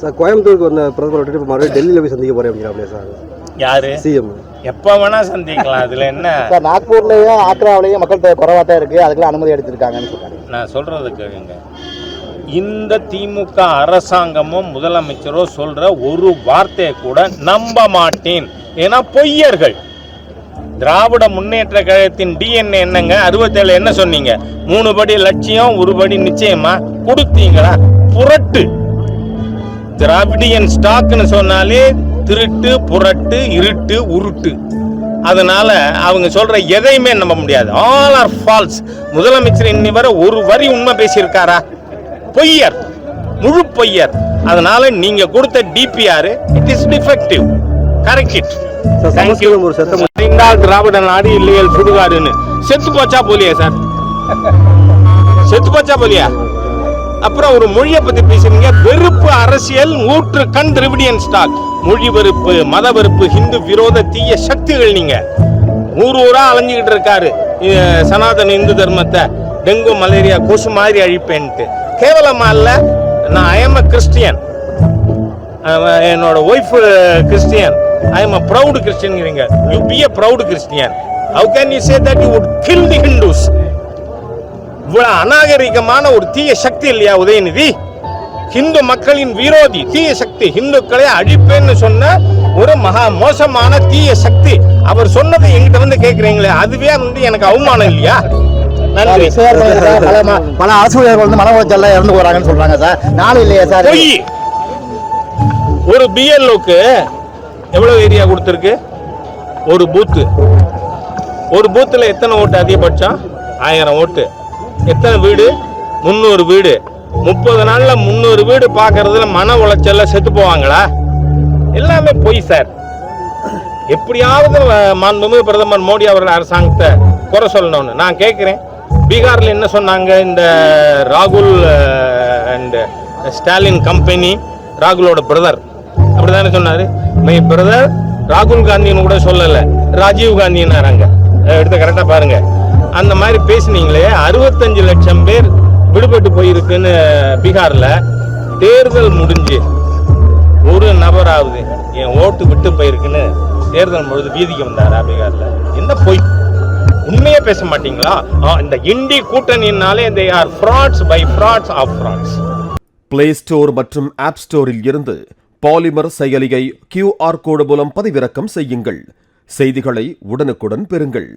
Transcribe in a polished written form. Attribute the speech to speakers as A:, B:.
A: Sir கோயம்புத்தூருக்கு வந்த பிரதமர் விட்டுட்டு இப்போ மறுபடியும் டெல்லியில் போய் சந்திக்க போறேன் அப்படிங்களா சார்?
B: யாரு
A: சிஎம்
B: எப்போ வேணா சந்திக்கலாம். அதுல என்ன
C: சார்? நாக்பூர்லயும் ஆக்ராவிலையும் மக்கள் தொகை குறைவா தான் இருக்கு, அதுக்கெல்லாம் அனுமதி எடுத்திருக்காங்கன்னு சொல்றாங்க.
B: நான் சொல்றது கேளுங்க. இந்த திமுக அரசாங்கமும் முதலமைச்சரோ சொல்ற ஒரு வார்த்தையை கூட நம்ப மாட்டேன். ஏன்னா பொய்யர்கள். திராவிட முன்னேற்ற கழகத்தின் டிஎன்ஏ என்னங்க? 67 என்ன சொன்னீங்க? 3 படி லட்சியம் 1 படி நிச்சயமா கொடுத்தீங்களா? புரட்டு. திராவிடியன் ஸ்டாக்னு சொன்னாலே திருட்டு, புரட்டு, இருட்டு, உருட்டு. அதனால அவங்க சொல்ற எதையுமே நம்ப முடியாது. All or false. முதலமைச்சர் இன்னி வரை ஒரு வரி உண்மை பேசியிருக்காரா? பொய்யர், முழு பொய்யர். அதனால நீங்க கொடுத்த DPR it is defective. Correct it. Dravida Nadu இல்லையல் சுடுகாடுன்னு செத்து போச்சா போலியா சார்? செத்து போச்சா போலியா? அப்புறம் ஒரு மொழியை பத்தி பேசுறீங்க. வெறுப்பு அரசியல் ஊற்று கண் திராவிடியன் ஸ்டாக். மொழி வெறுப்பு, மத வெறுப்பு, ஹிந்து விரோத தீய சக்திகள். நீங்க ஊரா அலைஞ்சுக்கிட்டு இருக்காரு சனாதன இந்து தர்மத்தை டெங்கு மலேரியா கொசு மாதிரி அழிப்பேன்ட்டு. கேவலமா இல்ல? நான் ஐ எம் a கிறிஸ்டியன், என்னோட wife Christian, I am a proud கிறிஸ்டியன்ங்கிறீங்க. You be a proud Christian. how can you say that you would kill the Hindus? இவ்வளவு அநாகரிகமான ஒரு தீய சக்தி இல்லையா உதயநிதி? ஹிந்து மக்களின் விரோதி தீய சக்தி, ஹிந்துக்களை அழிப்பேன்னு சொன்ன ஒரு மகா மோசமான தீய சக்தி. அவர் சொன்னதை எங்கிட்ட வந்து கேட்கிறீங்களே, அதுவே எனக்கு அவமானம் இல்லையா? நன்றி.
C: பல அரசு வந்து மன உளைச்சல்ல இறந்து போறாங்கன்னு சொல்றாங்க சார். நானும் இல்லையா சார்?
B: பொய். ஒரு பிஎல்ஓக்கு எவ்வளவு ஏரியா கொடுத்திருக்கு? ஒரு பூத்துல எத்தனை ஓட்டு அதிகபட்சம்? 1000 ஓட்டு. எத்தனை வீடு? 300 வீடு. 30 நாள்ல 300 வீடு பாக்குறதுல மன உளைச்சல்ல செத்து போவாங்களா? எல்லாமே பொய் சார். எப்படியாவது மாண்புமிகு பிரதமர் மோடி அவர்கள் அரசாங்கத்தை குறை சொல்லணும்னு நான் கேட்கிறேன். பீகார்ல என்ன சொன்னாங்க? இந்த ராகுல் அண்ட் ஸ்டாலின் கம்பெனி, ராகுலோட பிரதர் அப்படிதானே சொன்னாரு. மை பிரதர் ராகுல் காந்தின்னு கூட சொல்லல, ராஜீவ் காந்தின்னாராங்க. எடுத்து கரெக்டா பாருங்க. அந்த மாதிரி பேசினீங்களே. 65 லட்சம் பேர் விடுபட்டு போயிருக்குன்னு பீகார்ல. தேர்தல் முடிஞ்சு ஒரு நபராவது என் ஓட்டு விட்டு போயிருக்குன்னு தேர்தல் முழுது வீதிக்கு வந்தாரா பீகார்ல? என்ன பொய்? உண்மையே பேச மாட்டீங்களா? இந்த இண்டி கூட்டணினாலே they are frauds by frauds of frauds.
D: Play store மற்றும் ஆப் ஸ்டோரில் இருந்து பாலிமர் செயலியை QR கோடு மூலம் பதிவிறக்கம் செய்யுங்கள். செய்திகளை உடனுக்குடன் பெறுங்கள்.